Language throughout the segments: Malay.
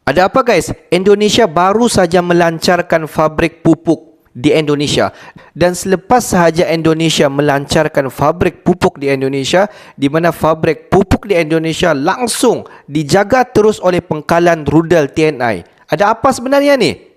Ada apa guys? Indonesia baru saja melancarkan fabrik pupuk di Indonesia. Dan selepas sahaja Indonesia melancarkan fabrik pupuk di Indonesia, di mana fabrik pupuk di Indonesia langsung dijaga terus oleh Pangkalan Rudal TNI. Ada apa sebenarnya ni?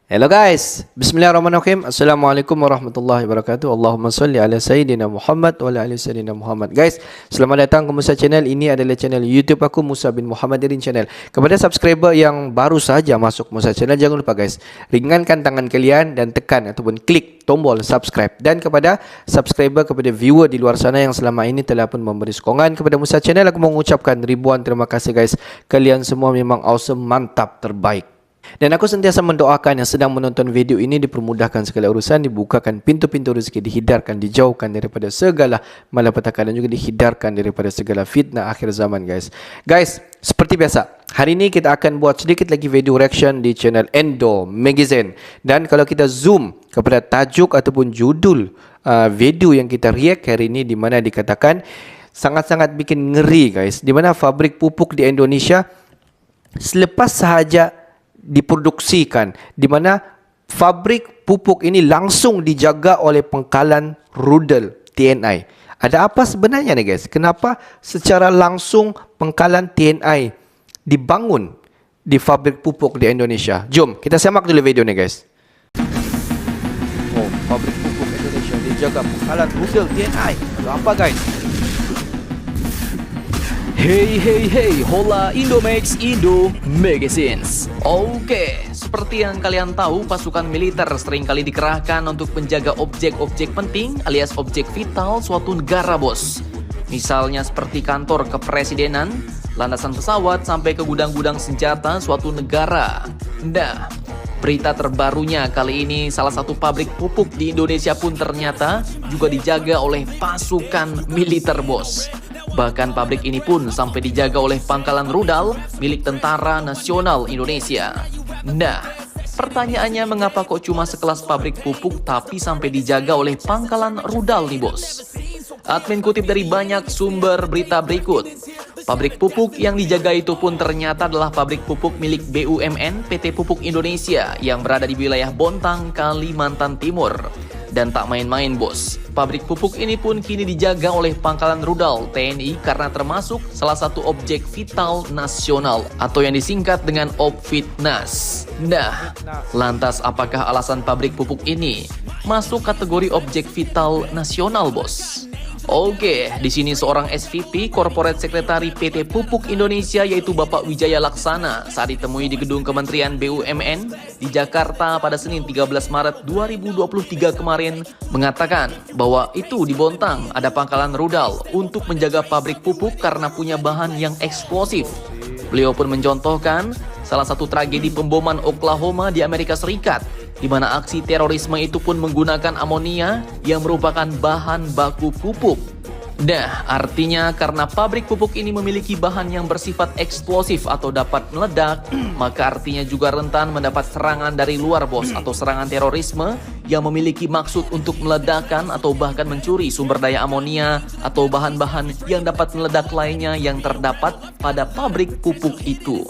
Hello guys, bismillahirrahmanirrahim. Assalamualaikum warahmatullahi wabarakatuh. Allahumma salli ala Sayyidina Muhammad wa ala ali Sayyidina Muhammad. Guys, selamat datang ke Musa Channel. Ini adalah channel YouTube aku, Musa bin Muhammad Dirin Channel. Kepada subscriber yang baru saja masuk Musa Channel, jangan lupa guys, ringankan tangan kalian dan tekan ataupun klik tombol subscribe. Dan kepada subscriber, kepada viewer di luar sana yang selama ini telah pun memberi sokongan kepada Musa Channel, aku mengucapkan ribuan terima kasih guys. Kalian semua memang awesome, mantap, terbaik. Dan aku sentiasa mendoakan yang sedang menonton video ini dipermudahkan segala urusan, dibukakan pintu-pintu rezeki, dihindarkan, dijauhkan daripada segala malapetaka dan juga dihindarkan daripada segala fitnah akhir zaman guys. Guys, seperti biasa, hari ini kita akan buat sedikit lagi video reaction di channel Endo Magazine. Dan kalau kita zoom kepada tajuk ataupun judul video yang kita react hari ini, di mana dikatakan sangat-sangat bikin ngeri guys, di mana fabrik pupuk di Indonesia selepas sahaja diproduksikan, di mana fabrik pupuk ini langsung dijaga oleh Pangkalan Rudal TNI. Ada apa sebenarnya nih guys? Kenapa secara langsung Pangkalan TNI dibangun di fabrik pupuk di Indonesia? Jom kita simak dulu video nih guys. Oh, fabrik pupuk Indonesia dijaga Pangkalan Rudal TNI. Ada apa guys? Hey, hola Indomax Indo Magazines. Oke, seperti yang kalian tahu, pasukan militer seringkali dikerahkan untuk menjaga objek-objek penting alias objek vital suatu negara bos. Misalnya seperti kantor kepresidenan, landasan pesawat, sampai ke gudang-gudang senjata suatu negara. Nah, berita terbarunya kali ini, salah satu pabrik pupuk di Indonesia pun ternyata juga dijaga oleh pasukan militer bos. Bahkan pabrik ini pun sampai dijaga oleh Pangkalan Rudal milik Tentara Nasional Indonesia. Nah, pertanyaannya, mengapa kok cuma sekelas pabrik pupuk tapi sampai dijaga oleh Pangkalan Rudal nih bos? Admin kutip dari banyak sumber berita berikut. Pabrik pupuk yang dijaga itu pun ternyata adalah pabrik pupuk milik BUMN PT Pupuk Indonesia yang berada di wilayah Bontang, Kalimantan Timur. Dan tak main-main bos, pabrik pupuk ini pun kini dijaga oleh Pangkalan Rudal TNI karena termasuk salah satu objek vital nasional atau yang disingkat dengan OVVITNAS. Nah, lantas apakah alasan pabrik pupuk ini masuk kategori objek vital nasional bos? Oke, di sini seorang SVP Corporate Secretary PT Pupuk Indonesia yaitu Bapak Wijaya Laksana saat ditemui di gedung Kementerian BUMN di Jakarta pada Senin 13 Maret 2023 kemarin mengatakan bahwa itu di Bontang ada Pangkalan Rudal untuk menjaga pabrik pupuk karena punya bahan yang eksplosif. Beliau pun mencontohkan salah satu tragedi pemboman Oklahoma di Amerika Serikat, di mana aksi terorisme itu pun menggunakan amonia yang merupakan bahan baku pupuk. Nah, artinya karena pabrik pupuk ini memiliki bahan yang bersifat eksplosif atau dapat meledak, maka artinya juga rentan mendapat serangan dari luar bos atau serangan terorisme yang memiliki maksud untuk meledakkan atau bahkan mencuri sumber daya amonia atau bahan-bahan yang dapat meledak lainnya yang terdapat pada pabrik pupuk itu.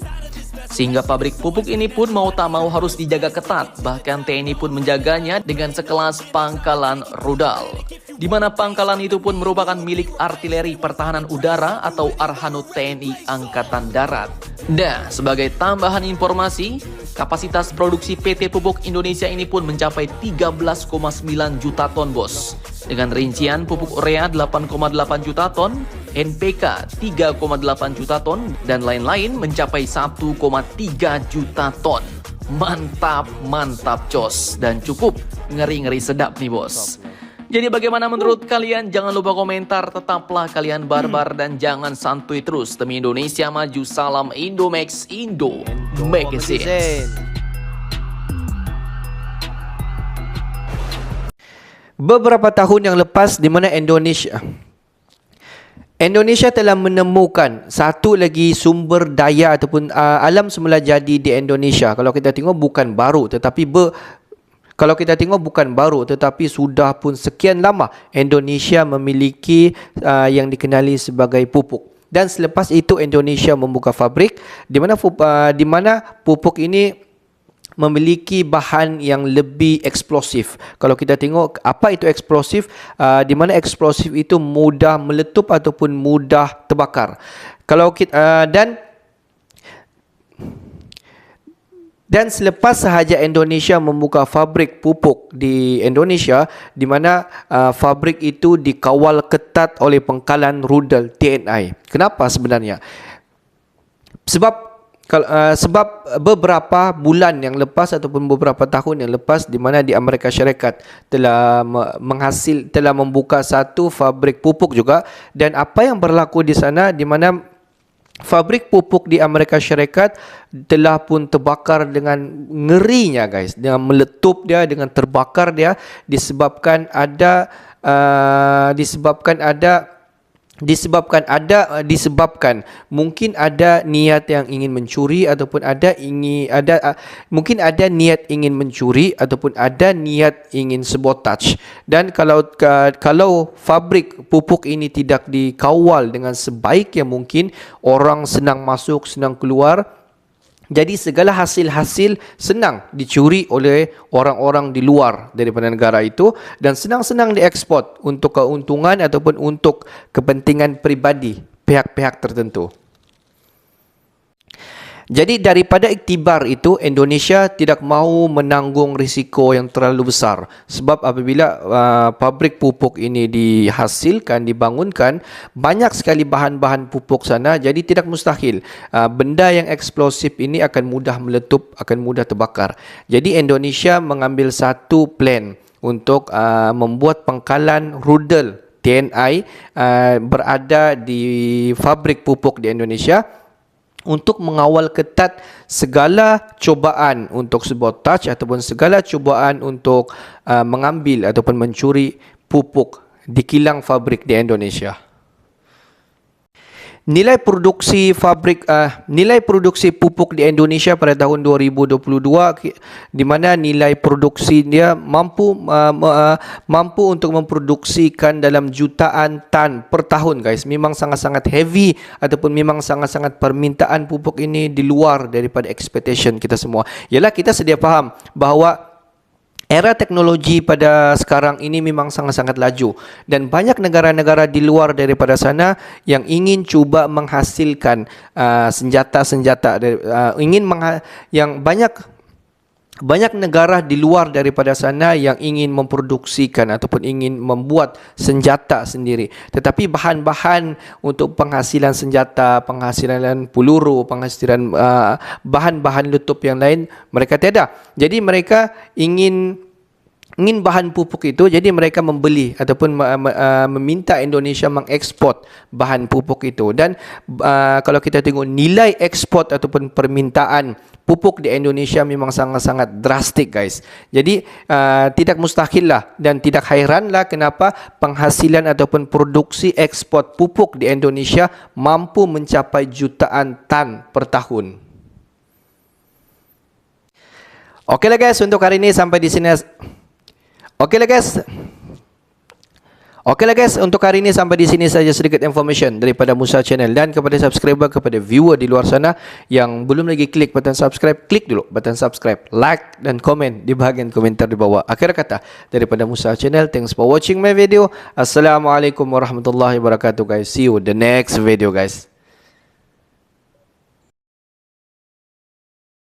Sehingga pabrik pupuk ini pun mau tak mau harus dijaga ketat. Bahkan TNI pun menjaganya dengan sekelas Pangkalan Rudal, di mana pangkalan itu pun merupakan milik Artileri Pertahanan Udara atau Arhanud TNI Angkatan Darat. Nah, sebagai tambahan informasi, kapasitas produksi PT Pupuk Indonesia ini pun mencapai 13,9 juta ton bos. Dengan rincian pupuk urea 8,8 juta ton, NPK 3,8 juta ton, dan lain-lain mencapai 1,3 juta ton. Mantap cos, dan cukup ngeri-ngeri sedap nih bos. Jadi bagaimana menurut kalian? Jangan lupa komentar, tetaplah kalian barbar dan jangan santuy terus. Demi Indonesia maju, salam Indomax Indo Magazine. Beberapa tahun yang lepas, di mana Indonesia telah menemukan satu lagi sumber daya ataupun alam semula jadi di Indonesia. Kalau kita tengok bukan baru tetapi sudah pun sekian lama Indonesia memiliki yang dikenali sebagai pupuk. Dan selepas itu Indonesia membuka fabrik di mana pupuk ini memiliki bahan yang lebih eksplosif. Kalau kita tengok apa itu eksplosif, di mana eksplosif itu mudah meletup ataupun mudah terbakar. Kalau kita dan selepas sahaja Indonesia membuka fabrik pupuk di Indonesia, di mana fabrik itu dikawal ketat oleh Pangkalan Rudal TNI. Kenapa sebenarnya? Sebab beberapa bulan yang lepas ataupun beberapa tahun yang lepas, di mana di Amerika Syarikat telah membuka satu fabrik pupuk juga, dan apa yang berlaku di sana, di mana fabrik pupuk di Amerika Syarikat telah pun terbakar dengan ngerinya guys, dengan meletup dia, dengan terbakar dia, disebabkan mungkin ada niat yang ingin mencuri ataupun mungkin ada niat ingin mencuri ataupun ada niat ingin sabotage. Dan kalau fabrik pupuk ini tidak dikawal dengan sebaik yang mungkin, orang senang masuk, senang keluar. Jadi segala hasil-hasil senang dicuri oleh orang-orang di luar daripada negara itu, dan senang-senang diekspor untuk keuntungan ataupun untuk kepentingan peribadi pihak-pihak tertentu. Jadi daripada iktibar itu, Indonesia tidak mahu menanggung risiko yang terlalu besar. Sebab apabila pabrik pupuk ini dibangunkan, banyak sekali bahan-bahan pupuk sana, jadi tidak mustahil benda yang eksplosif ini akan mudah meletup, akan mudah terbakar. Jadi Indonesia mengambil satu plan untuk membuat Pangkalan Rudal TNI berada di fabrik pupuk di Indonesia, untuk mengawal ketat segala cubaan untuk sabotage ataupun segala cubaan untuk mengambil ataupun mencuri pupuk di kilang fabrik di Indonesia. Nilai produksi pupuk di Indonesia pada tahun 2022, di mana nilai produksi dia mampu untuk memproduksikan dalam jutaan tan per tahun guys. Memang sangat-sangat heavy ataupun memang sangat-sangat permintaan pupuk ini di luar daripada expectation kita semua. Yalah, kita sedia faham bahawa era teknologi pada sekarang ini memang sangat-sangat laju, dan banyak negara-negara di luar daripada sana yang ingin cuba menghasilkan senjata-senjata, yang banyak negara di luar daripada sana yang ingin memproduksikan ataupun ingin membuat senjata sendiri. Tetapi bahan-bahan untuk penghasilan senjata, penghasilan peluru, penghasilan bahan-bahan letup yang lain, mereka tiada. Jadi mereka ingin bahan pupuk itu, jadi mereka membeli ataupun meminta Indonesia mengekspor bahan pupuk itu. Dan kalau kita tengok nilai ekspor ataupun permintaan pupuk di Indonesia memang sangat-sangat drastik guys. Jadi tidak mustahil lah dan tidak hairanlah kenapa penghasilan ataupun produksi ekspor pupuk di Indonesia mampu mencapai jutaan tan per tahun. Okeylah guys, untuk hari ini sampai di sini. Okeylah guys, untuk hari ini sampai di sini saja sedikit information daripada Musa Channel. Dan kepada subscriber, kepada viewer di luar sana yang belum lagi klik button subscribe, klik dulu button subscribe, like dan komen di bahagian komentar di bawah. Akhir kata daripada Musa Channel, thanks for watching my video. Assalamualaikum warahmatullahi wabarakatuh guys. See you the next video guys.